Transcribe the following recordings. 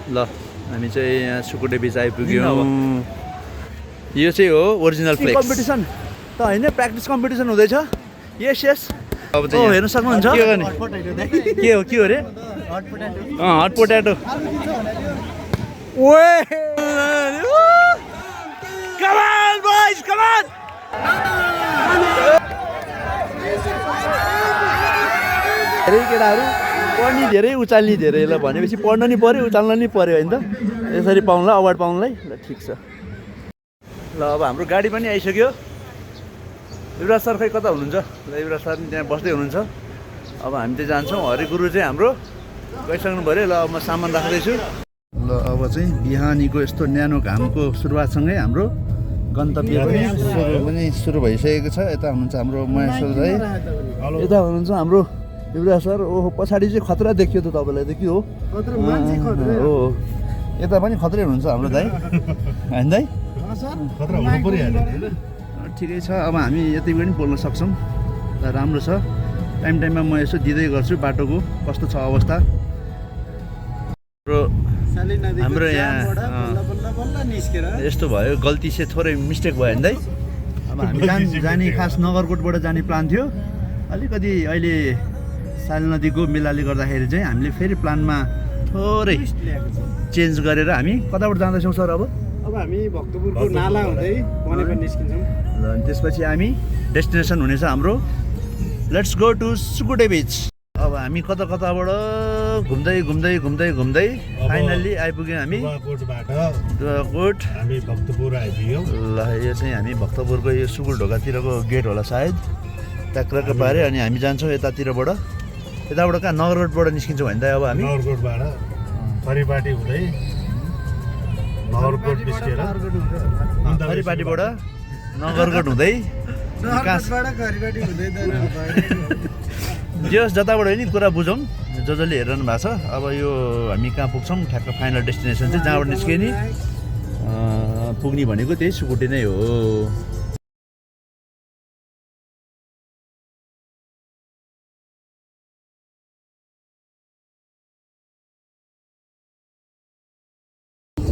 ल हामी चाहिँ यहाँ सुकुटे बिच आइपुग्यौँ। यो चाहिँ हो ओरिजिनल फ्लेक्स कम्पिटिसन त होइन, प्र्याक्टिस कम्पिटिसन हुँदैछ। यस यस अब चाहिँ हेर्न सक्नुहुन्छ। के हो अरे? Hot potato. ओए come on boys come on. धेरै केटाहरू पढ्ने धेरै उचाल्ने धेरै ल भनेपछि पढ्न नि पऱ्यो उचाल्न नि पऱ्यो होइन त, यसरी पाउनुलाई अवार्ड पाउनुलाई। ल ठिक छ। ल अब हाम्रो गाडी पनि आइसक्यो। युवराज सर खै कता हुनुहुन्छ? ल युवराज सर त्यहाँ बस्दै हुनुहुन्छ। अब हामी चाहिँ जान्छौँ। हरिगुरु चाहिँ हाम्रो गइसक्नु पऱ्यो। ल अब म सामान राख्दैछु। ल अब चाहिँ बिहानीको यस्तो न्यानो घामको सुरुवातसँगै हाम्रो गन्तव्य पनि सुरु भइसकेको छ। यता हुनुहुन्छ हाम्रो महेश्वर दाइ, यता हुनुहुन्छ हाम्रो युवराज सर। ओहो पछाडि चाहिँ खतरा देखियो त तपाईँलाई त के हो? हो यता पनि खतरै हुनुहुन्छ हाम्रो दाइ होइन दाइ? ठिकै छ। अब हामी यति पनि बोल्न सक्छौँ। राम्रो छ। टाइममा म यसो दिँदै गर्छु बाटोको कस्तो छ अवस्था। हाम्रो यहाँ यस्तो भयो, गल्ती चाहिँ थोरै मिस्टेक भयो नि दाइ। अब हामी जाने खास नगरकोटबाट जाने प्लान थियो। अलिकति अहिले साल नदीको मेलाले गर्दाखेरि चाहिँ हामीले फेरि प्लानमा थोरै चेन्ज गरेर हामी कताबाट जाँदैछौँ सर? अब हामी भक्तपुरको नाला हुँदै बनेपा निस्किन्छौँ। ल अनि त्यसपछि हामी डेस्टिनेसन हुनेछ हाम्रो लेट्स गो टु सुकुटे बिच। अब हामी कताबाट घुम्दै फाइनल्ली आइपुग्यौँ हामी दुवाकोट। हामी भक्तपुर आइपुग्यौँ। ल यो चाहिँ हामी भक्तपुरको यो सुकुल ढोकातिरको गेट होला सायद, ट्याक्रक्क पारे। अनि हामी जान्छौँ यतातिरबाट। यताबाट कहाँ नगरकोटबाट निस्किन्छौँ होइन त? अब हामी नगरकोटबाट फरिपाटी हुँदै नगरकोट निस्केर फरिपाटीबाट नगरकोट हुँदै जस जताबाट नि कुरा बुझौँ जसले हेरिरहनु भएको छ। अब यो हामी कहाँ पुग्छौँ ठ्याक्क फाइनल डेस्टिनेसन चाहिँ जहाँबाट निस्के नि पुग्ने भनेको त्यही सुकुटे नै हो।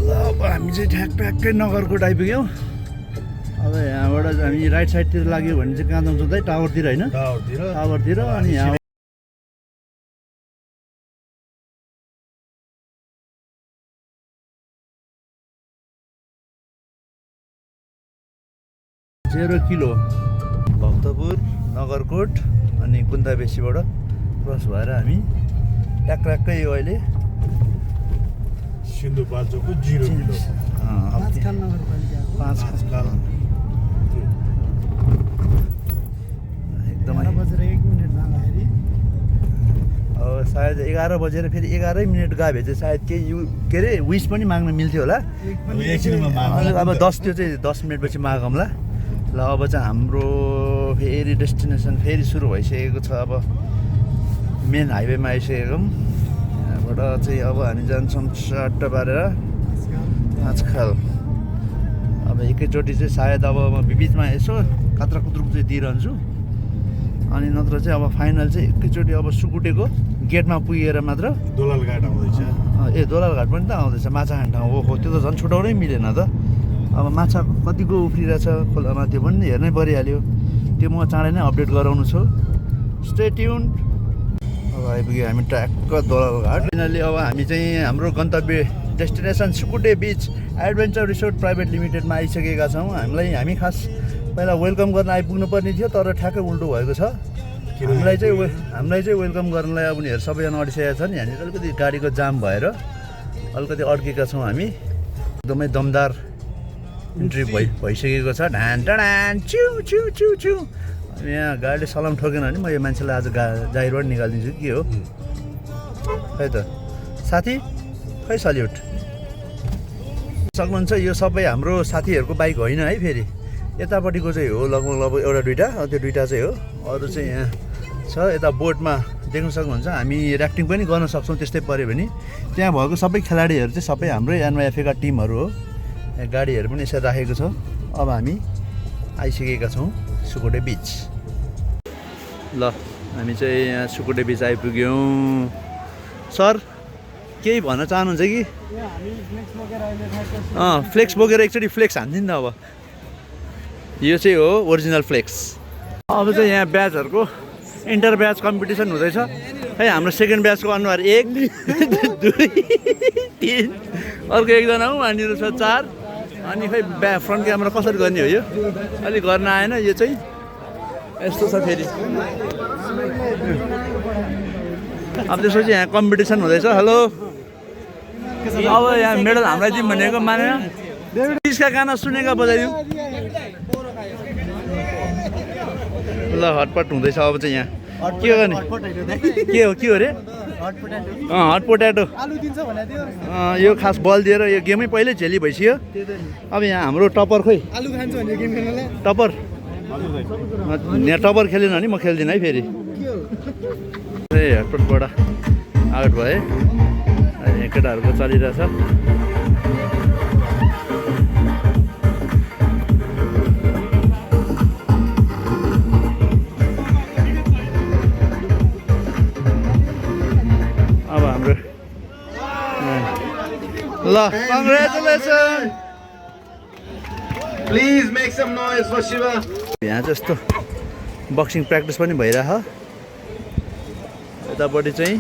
अब हामी चाहिँ ठ्याक्कै नगरकोट आइपुग्यौँ। अब यहाँबाट हामी राइट साइडतिर लाग्यो भने चाहिँ कहाँ जान्छौँ त? टावरतिर होइन? टावरतिर। अनि यहाँ 0 किलो भक्तपुर नगरकोट अनि कुन्दाबेसीबाट क्रस भएर हामी ट्याक्कै अहिले सिन्धुपाल्चोकको 0 किलो 5 खाल एकदमै सायद 11 बजेर फेरि 11 मिनट गयो भने चाहिँ सायद केही के अरे विस पनि माग्न मिल्थ्यो होला। अब 10 त्यो चाहिँ 10 मिनटपछि मागौँला। ल अब चाहिँ हाम्रो फेरि डेस्टिनेसन फेरि सुरु भइसकेको छ। अब मेन हाइवेमा आइसकेको। यहाँबाट चाहिँ अब हामी जान्छौँ सट्ट पारेर 5 खाल। अब एकैचोटि चाहिँ सायद अब म बिचमा यसो कात्रा कुत्रुक चाहिँ दिइरहन्छु। अनि नत्र चाहिँ अब फाइनल चाहिँ एकैचोटि अब सुकुटेको गेटमा पुगेर मात्र दोलाल घाट आउँदैछ। दोलाल घाट पनि त आउँदैछ। माछा खाने ठाउँ हो त्यो त झन् छुटाउनै मिलेन त। अब माछा कतिको उफ्रिरहेछ खोलामा त्यो पनि हेर्नै परिहाल्यो। त्यो म चाँडै नै अपडेट गराउनु छु। Stay tune. अब आइपुग्यो हामी ट्याक्क दोलाल घाट। फाइनली अब हामी चाहिँ हाम्रो गन्तव्य डेस्टिनेसन सुकुटे बिच एडभेन्चर रिसोर्ट प्राइभेट लिमिटेडमा आइसकेका छौँ। हामी खास पहिला वेलकम गर्न आइपुग्नु पर्ने थियो, तर ठ्याक्कै उल्टो भएको छ। हामीलाई चाहिँ वेलकम गर्नलाई अब उनीहरू सबैजना अडिसकेका छन्। यहाँनिर अलिकति गाडीको जाम भएर अलिकति अड्केका छौँ हामी। एकदमै दमदार इन्ट्री भइसकेको छ। ढान टडान चिउ चिउ चिउ चिउ। यहाँ गाडीले सलाम ठोकेन भने म यो मान्छेलाई आज जाहिरबाट निकालिदिन्छु के हो खै त साथी, खै सल्युट। सक्नुहुन्छ यो सबै हाम्रो साथीहरूको बाइक होइन है। फेरि यतापट्टिको चाहिँ हो लगभग एउटा दुइटा, त्यो दुइटा चाहिँ हो। अरू चाहिँ यहाँ छ। यता बोटमा देख्न सक्नुहुन्छ। हामी ऱ्याफ्टिङ पनि गर्न सक्छौँ त्यस्तै पऱ्यो भने। त्यहाँ भएको सबै खेलाडीहरू चाहिँ सबै हाम्रै एनवाइएफएका टिमहरू हो। यहाँ गाडीहरू पनि यसरी राखेको छ। अब हामी आइसकेका छौँ सुकुटे बिच। ल हामी चाहिँ यहाँ सुकुटे बिच आइपुग्यौँ। सर केही भन्न चाहनुहुन्छ कि हामी फ्लेक्स बोकेर अहिले ठ्याक्क फ्लेक्स बोकेर एकचोटि फ्लेक्स हान्थ्यो नि त अब यो चाहिँ हो ओरिजिनल फ्लेक्स अब चाहिँ यहाँ ब्याचहरूको इन्टर ब्याच कम्पिटिसन हुँदैछ खै हाम्रो सेकेन्ड ब्याचको अनुहार 1 2 3 अर्को एकजना हो वहाँनिर छ 4 अनि खै फ्रन्ट क्यामेरा कसरी गर्ने हो यो अलिक गर्न आएन यो चाहिँ यस्तो छ फेरि अब त्यसपछि यहाँ कम्पिटिसन हुँदैछ हेलो अब यहाँ मेडल हामीलाई दिउँ भनेको मानेन त्यसका गाना सुनेका बजाइदिउँ ल हटपट हुँदैछ अब चाहिँ यहाँ के गर्ने के हो अरे हट पोट्याटो यो खास बल दिएर यो गेमै पहिल्यै झेली भइसक्यो अब यहाँ हाम्रो टपर खोइ आलु खान्छ भने गेम खेल्नलाई टपर यहाँ टपर खेलेन भने म खेल्दिनँ है फेरि ए हटपटबाट आउट भए यहाँ केटाहरूको चलिरहेछ अब हाम्रो ल congratulation Please make some noise for Shiva. यहाँ चाहिँ यस्तो बक्सिङ प्र्याक्टिस पनि भइरह यतापट्टि चाहिँ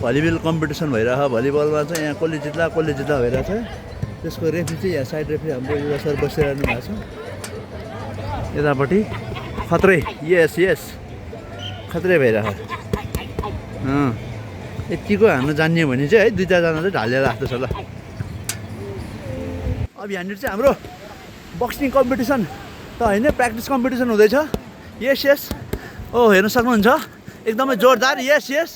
भलिबल कम्पिटिसन भइरह भलिबलमा चाहिँ यहाँ कसले जित्ला भइरहेछ त्यसको रेफ्री चाहिँ यहाँ साइड रेफ्री हाम्रो युवा सर बसिरहनु भएको छ यतापट्टि खत्रै यस खत्रै भइरह यतिको हान्नु जान्ने भने चाहिँ है 2-4 जना चाहिँ ढालेर राख्दछ ल अब यहाँनिर चाहिँ हाम्रो बक्सिङ कम्पिटिसन त होइन प्र्याक्टिस कम्पिटिसन हुँदैछ यस ओ हेर्न सक्नुहुन्छ एकदमै जोरदार यस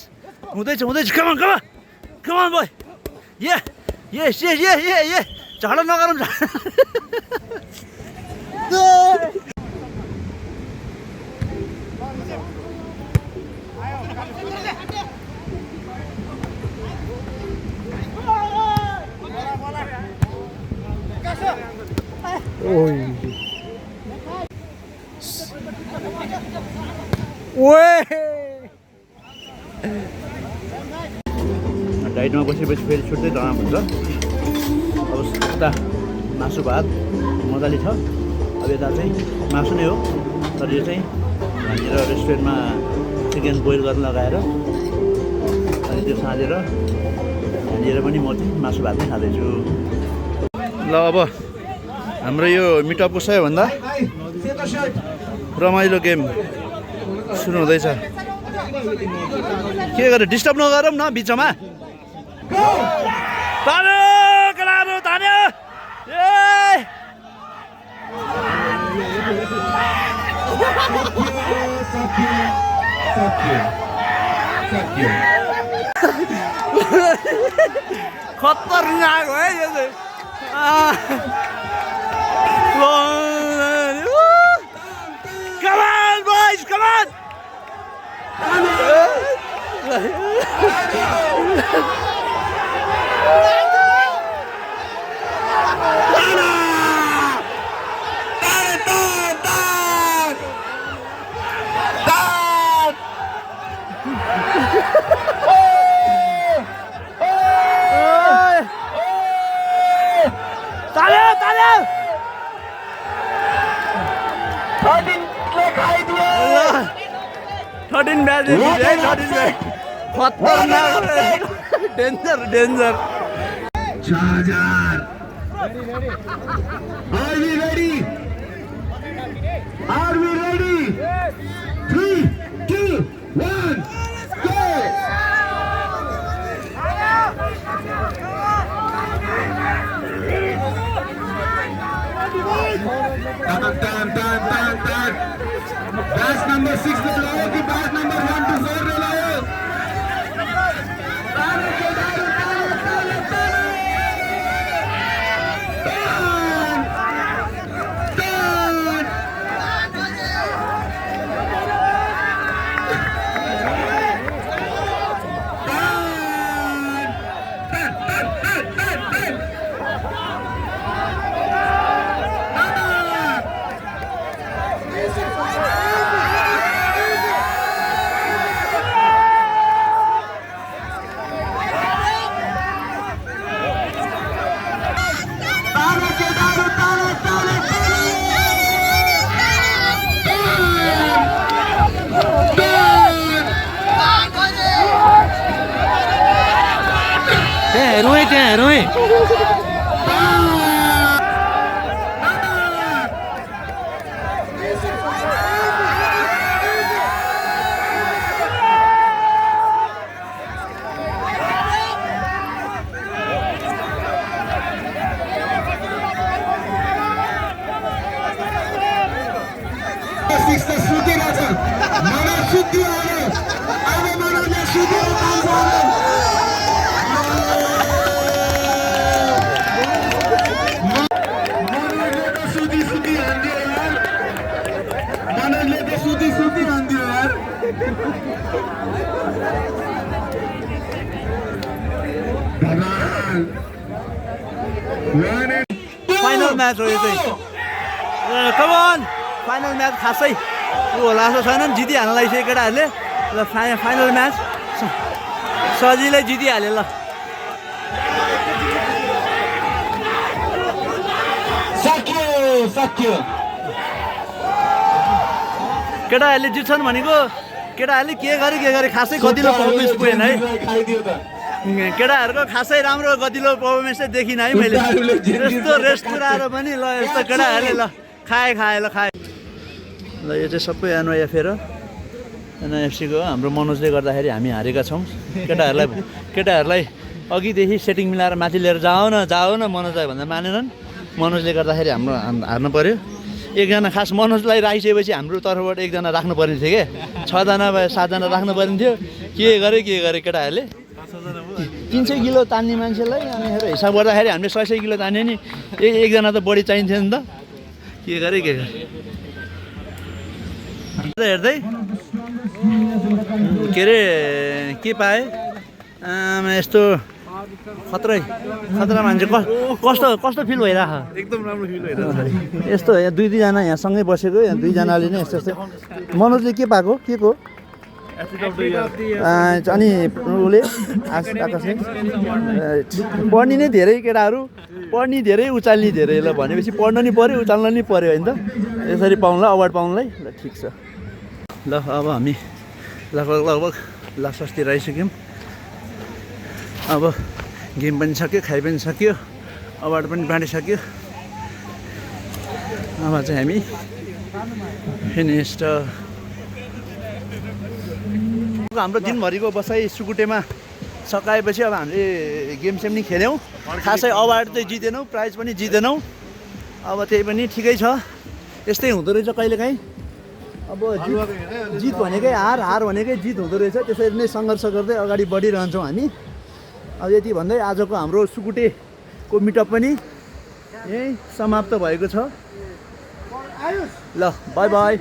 हुँदैछ कमान बोय यस झगडा नगरौँ डाइटमा बसेपछि फेरि छुट्टै तनाव हुन्छ अब यता मासु भात मजाले छ अब यता चाहिँ मासु नै हो तर यो चाहिँ यहाँनिर रेस्टुरेन्टमा चिकन बोइल गर्न लगाएर अनि त्यो साँधेर यहाँनिर पनि म चाहिँ मासु भात नै खाँदैछु ल अब हाम्रो यो मिटअपको सबैभन्दा रमाइलो गेम सुरु हुँदैछ के गरे डिस्टर्ब नगरौँ न बिचमा खतरनाक हो है यो चाहिँ Come on, boys, come on! Talia! 13 batch है 13 बैच खतरनाक danger Charger. Are we ready? 3, 2, 1, go! Done. Batch number 6 pay लाओ कि batch number 1 to 4 पे लाओ? त्यहाँ हेरौँ है सुतिरहेछ मनोज सुत्यो अब मनोजले सुत्यो मनोजले त सुती हान्दियो यार मनोजले त सुती हान्दियो यार फाइनल म्याच हो यो चाहिँ कमन फाइनल म्याच खासै ऊ होला जस्तो छैन जितिहाल्न लागिसक्यो केटाहरूले ल फाइनल म्याच सजिलै जितिहाल्यो ल सक्यो केटाहरूले जित्छन् भनेको केटाहरूले के गरे खासै गतिलो पर्फर्मेन्स पुगेन है खाइदियो त केटाहरूको खासै राम्रो गतिलो पर्फर्मेन्स चाहिँ देखिनँ है मैले यस्तो रेस्ट पुऱ्याएर पनि ल यस्तो केटाहरूले ल खाए ल ल यो चाहिँ सबै एनवाइएफ र एनआइएफसीको हाम्रो मनोजले गर्दाखेरि हामी हारेका छौँ केटाहरूलाई अघिदेखि सेटिङ मिलाएर माथि लिएर जाऊ न मनोजलाई भन्दा मानेनन् मनोजले गर्दाखेरि हाम्रो हार्नु पऱ्यो एकजना खास मनोजलाई राखिसकेपछि हाम्रो तर्फबाट एकजना राख्नु पर्ने थियो क्या 6 जना 7 जना राख्नु पर्ने थियो के गरे केटाहरूले 300 किलो तान्ने मान्छेलाई अनि हिसाब गर्दाखेरि हामीले 600 किलो तान्यो नि एकजना त बढी चाहिन्थ्यो नि त के गरे हेर्दै के अरे के पाएँ यस्तो खतरा मान्छे कस्तो फिल भइरहेको एकदम राम्रो फिल भइरहेछ यस्तो यहाँ दुईजना यहाँ सँगै बसेको यहाँ दुईजनाले नै यस्तो मनोजले के पाएको के को अनि उसले आकाशले पढ्ने नै धेरै केटाहरू पढ्ने धेरै उचाल्ने धेरै ल भनेपछि पढ्न नि पऱ्यो उचाल्न नि पऱ्यो होइन त यसरी पाउनुलाई अवार्ड पाउनुलाई ल ठिक छ ल अब हामी लगभग लास्टतिर आइसक्यौँ अब गेम पनि सक्यो खाइ पनि सक्यो अवार्ड पनि बाँडिसक्यो अब चाहिँ हामी फिनिस्ड हाम्रो दिनभरिको बसाइ सुकुटेमा सकाएपछि अब हामीले गेम सेम नि खेल्यौँ खासै अवार्ड चाहिँ जितेनौँ प्राइज पनि जितेनौँ अब त्यही पनि ठिकै छ यस्तै हुँदो रहेछ कहिलेकाहीँ अब जित भनेकै हार भनेकै जित हुँदो रहेछ त्यसरी नै सङ्घर्ष गर्दै अगाडि बढिरहन्छौँ हामी अब यति भन्दै आजको हाम्रो सुकुटेको मिटअप पनि यहीँ समाप्त भएको छ ल बाई